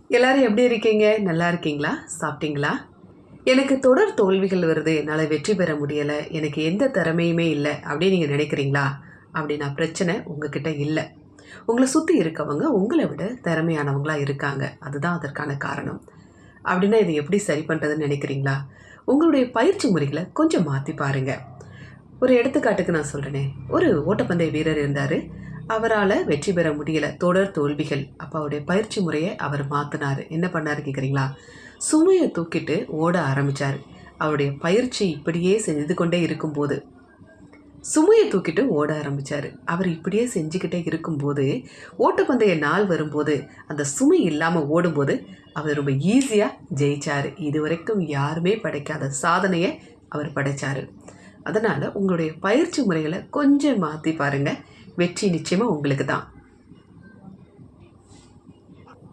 எல்லாரும் எப்படி இருக்கீங்க? நல்லா இருக்கீங்களா? சாப்பிட்டீங்களா? எனக்கு தொடர் தோல்விகள் வருது. என்னால வெற்றி பெற முடியல. எனக்கு எந்த திறமையுமே இல்ல. அப்படின்னு நீங்க நினைக்கிறீங்களா? அப்படின்னா பிரச்சனை உங்ககிட்ட இல்ல. உங்கள சுத்தி இருக்கவங்க உங்கள விட திறமையானவங்களா இருக்காங்க. அதுதான் அதற்கான காரணம். அப்படின்னா இத எப்படி சரி பண்றதுன்னு நினைக்கிறீங்களா? உங்களுடைய பயிற்சி முறைகள கொஞ்சம் மாத்தி பாருங்க. ஒரு எடுத்துக்காட்டுக்கு நான் சொல்றேனே. ஒரு ஓட்டப்பந்தய வீரர் இருந்தாரு. அவரால வெற்றி பெற முடியல. தொடர் தோல்விகள். அப்ப அவருடைய பயிற்சி முறைய அவர் மாத்துனாரு. என்ன பண்ணாரு கேட்கிறீங்களா? சுமைய தூக்கிட்டு ஓட ஆரம்பிச்சாரு. அவருடைய பயிற்சி இப்படியே செய்து கொண்டே இருக்கும்போது, சுமைய தூக்கிட்டு ஓட ஆரம்பிச்சாரு. அவர் இப்படியே செஞ்சுக்கிட்டே இருக்கும்போது, ஓட்டப்பந்தய நாள் வரும்போது, அந்த சுமை இல்லாம ஓடும்போது, அவர் ரொம்ப ஈஸியா ஜெயிச்சாரு. இதுவரைக்கும் யாருமே படைக்காத சாதனைய அவர் படைச்சாரு. அதனால உங்களுடைய பயிற்சி முறைகள கொஞ்சம் மாத்தி பாருங்க. வெற்றி நிச்சயமா உங்களுக்கு தான்.